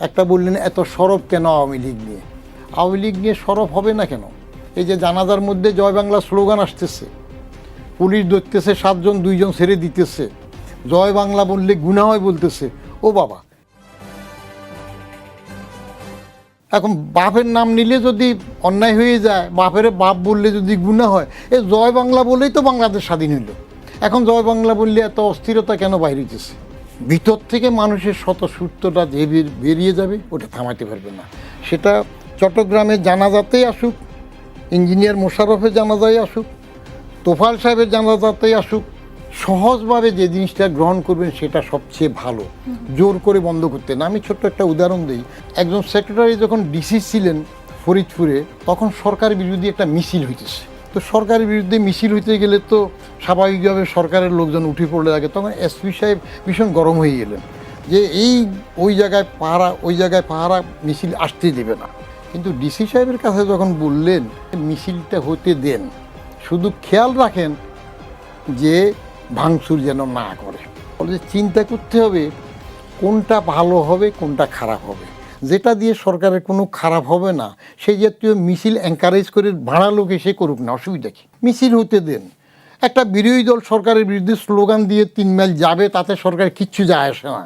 একটা বললেন এত সরব কেন আওয়ামী লীগ নিয়ে? আওয়ামী লীগ নিয়ে সরব হবে না কেন? এই যে জানাজার মধ্যে জয় বাংলা স্লোগান আসতেছে, পুলিশ ধরতেছে 7 জন 2 জন ছেড়ে দিতেছে, জয় বাংলা বললে গুনাহ হয় বলতেছে। ও বাবা, এখন বাপের নাম নিলে যদি অন্যায় হয়ে যায়, বাপের বাপ বললে যদি গুনাহ হয়, এ জয় বাংলা বলেই তো বাংলাদেশ স্বাধীন হইল। এখন জয় বাংলা বললে এত অস্থিরতা কেন বাইরে হইতেছে? ভিতর থেকে মানুষের স্বতঃস্ফূর্তটা যে বেরিয়ে যাবে, ওটা থামাতে পারবে না। সেটা চট্টগ্রামের জানাজাতেই আসুক, ইঞ্জিনিয়ার মোশাররফের জানাজায় আসুক, তোফাল সাহেবের জানাজাতেই আসুক, সহজভাবে যে জিনিসটা গ্রহণ করবেন সেটা সবচেয়ে ভালো। জোর করে বন্ধ করতে না। আমি ছোট্ট একটা উদাহরণ দিই। একজন সেক্রেটারি যখন ডিসি ছিলেন ফরিদপুরে, তখন সরকার বিরোধী একটা মিছিল হইতেছে। তো সরকারের বিরুদ্ধে মিছিল হইতে গেলে তো স্বাভাবিকভাবে সরকারের লোকজন উঠে পড়লে লাগে। তখন এসপি সাহেব ভীষণ গরম হয়ে গেলেন যে ওই জায়গায় পাহারা মিছিল আসতে দেবে না। কিন্তু ডিসি সাহেবের কাছে যখন বললেন মিছিলটা হতে দেন, শুধু খেয়াল রাখেন যে ভাঙচুর যেন না করে। বলে চিন্তা করতে হবে কোনটা ভালো হবে, কোনটা খারাপ হবে। যেটা দিয়ে সরকারের কোনো খারাপ হবে না সেই জাতীয় মিছিল এনকারেজ করে ভাড়া লোক এসে করুক না, অসুবিধা কী? মিছিল হতে দেন। একটা বিরোধী দল সরকারের বিরুদ্ধে স্লোগান দিয়ে 3 মাইল যাবে, তাতে সরকারের কিচ্ছু যায় আসে না।